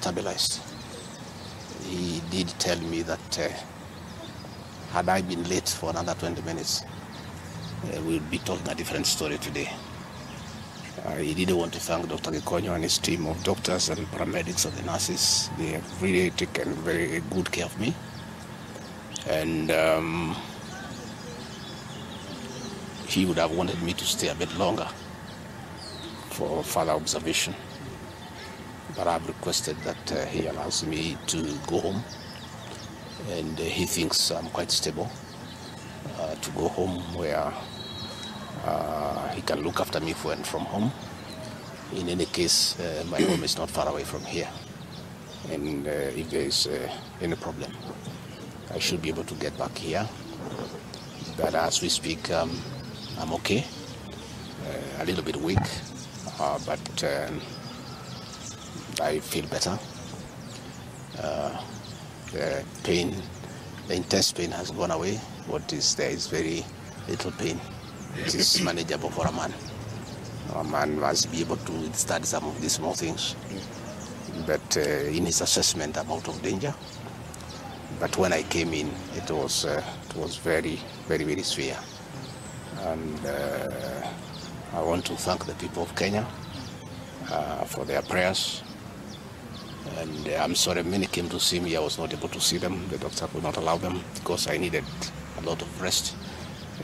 stabilized. He did tell me that had I been late for another 20 minutes, we'll be talking a different story today. He didn't want to thank Dr. Gachagua and his team of doctors and paramedics and the nurses. They have really taken very good care of me. And he would have wanted me to stay a bit longer for further observation. But I've requested that he allows me to go home. And he thinks I'm quite stable to go home where he can look after me when from home. In any case, my home is not far away from here. And if there is any problem, I should be able to get back here. But as we speak, I'm okay. A little bit weak, but I feel better. The pain, the intense pain has gone away. What is there is very little pain. It is manageable for a man. A man must be able to withstand some of these small things. But in his assessment, I'm out of danger. But when I came in, it was very, very, very severe. And I want to thank the people of Kenya for their prayers. And I'm sorry, many came to see me. I was not able to see them. The doctor could not allow them because I needed a lot of rest.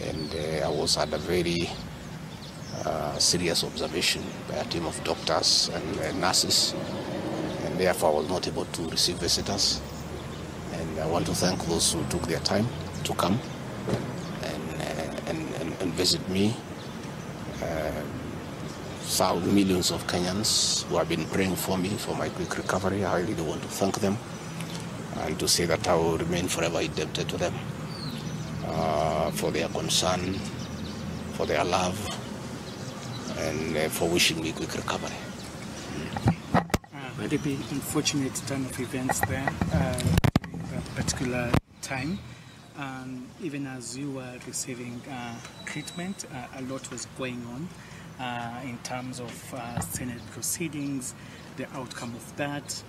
And I was at a very serious observation by a team of doctors and nurses. And therefore, I was not able to receive visitors. And I want to thank those who took their time to come and visit me. Millions of Kenyans who have been praying for me for my quick recovery. I really want to thank them and to say that I will remain forever indebted to them for their concern, for their love, and for wishing me quick recovery. Would it be unfortunate turn of events there during that particular time? Even as you were receiving treatment, a lot was going on in terms of Senate proceedings, the outcome of that.